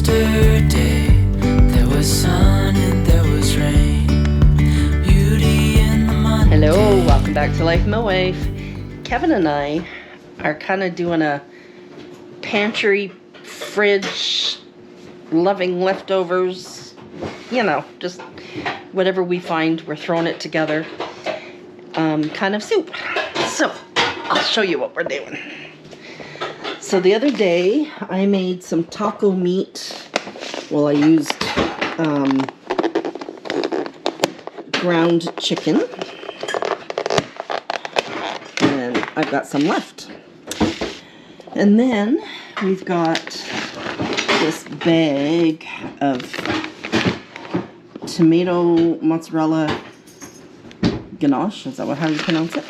Yesterday there was sun and there was rain. Beauty in the Monday. Hello, welcome back to Life My Wife. Kevin and I are kind of doing a pantry, fridge, loving leftovers. You know, just whatever we find, we're throwing it together. Kind of soup. So, I'll show you what we're doing. So the other day, I made some taco meat. Well, I used ground chicken. And I've got some left. And then we've got this bag of tomato mozzarella ganache. Is that how you pronounce it?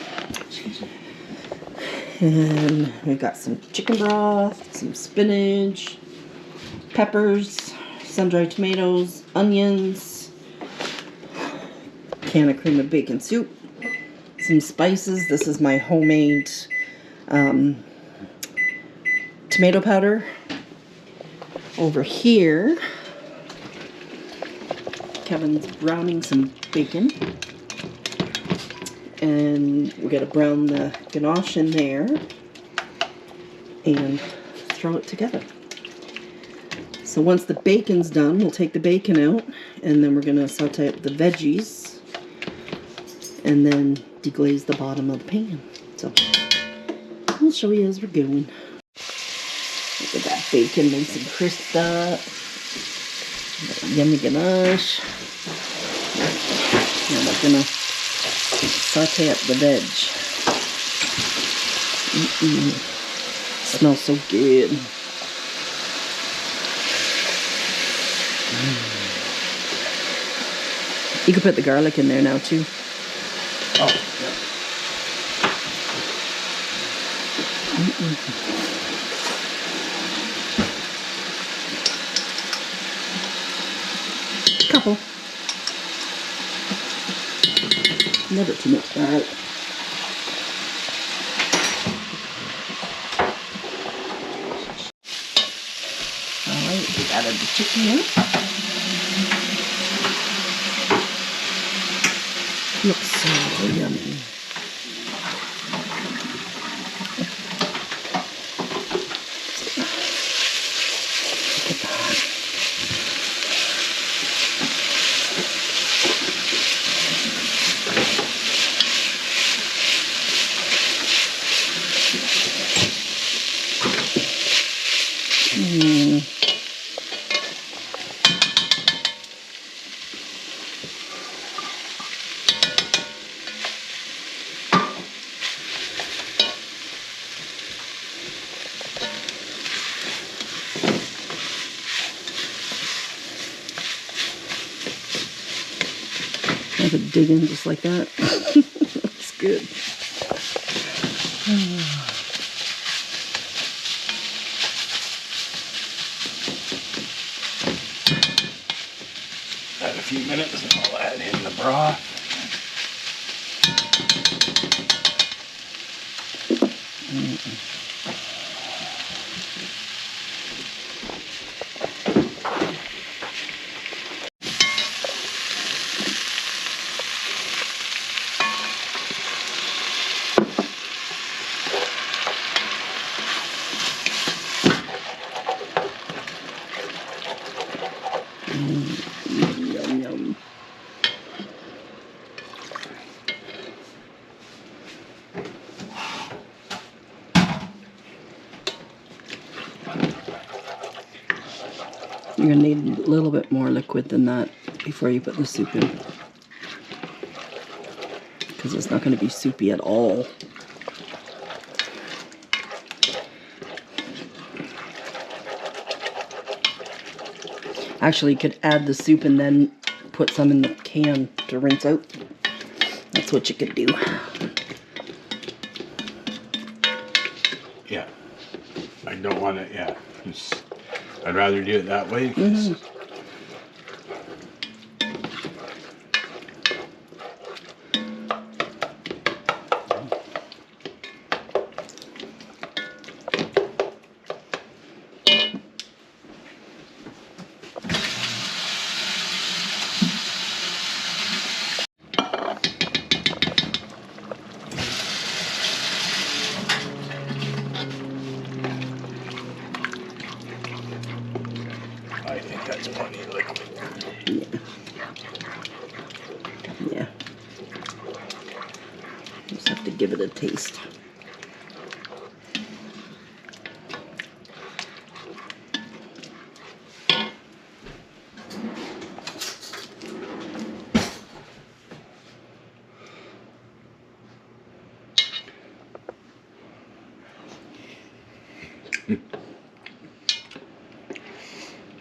And we've got some chicken broth, some spinach, peppers, sun-dried tomatoes, onions, can of cream of bacon soup, some spices. This is my homemade tomato powder. Over here, Kevin's browning some bacon. And we're going to brown the ganache in there and throw it together. So once the bacon's done, we'll take the bacon out and then we're going to saute up the veggies and then deglaze the bottom of the pan. So I'll show you as we're going. Look at that bacon nice and crisped up. Yummy ganache. And we're going to saute up the veg. Smells so good. You can put the garlic in there now too. Oh, yeah. Couple. Never too much garlic. Alright, we added the chicken in. Looks so yummy. Look at that. I could dig in just like that. That's good. Add a few minutes and I'll add in the broth. Yum, yum. You're going to need a little bit more liquid than that before you put the soup in. Because it's not going to be soupy at all. Actually, you could add the soup and then put some in the can to rinse out. That's what you could do. Yeah. I don't want it, yeah. I'd rather do it that way. 'Cause think that's plenty of liquid. Yeah. Just have to give it a taste.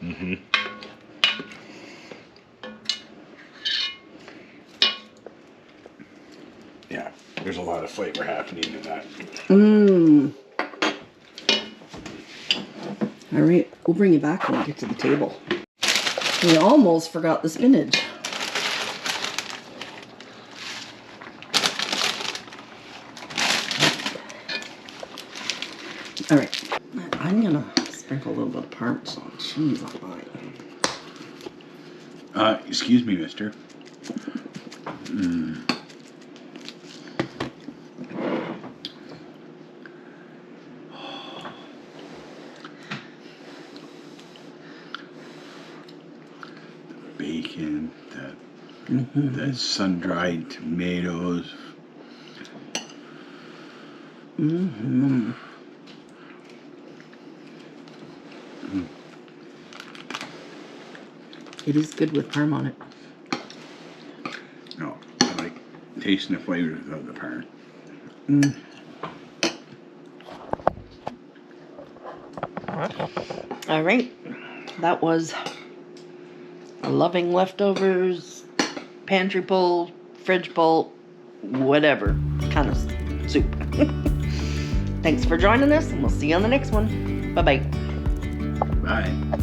Mm-hmm. Yeah, there's a lot of flavor happening in that. Mmm. All right, we'll bring you back when we get to the table. We almost forgot the spinach. All right, I'm gonna sprinkle a little bit of Parmesan cheese on mine. Excuse me, mister. Bacon, that sun-dried tomatoes. Mm-hmm. It is good with parm on it. No, I like tasting the flavors of the parm. All right, that was a loving leftovers, pantry pull, fridge pull, whatever kind of soup. Thanks for joining us, and we'll see you on the next one. Bye-bye. Bye.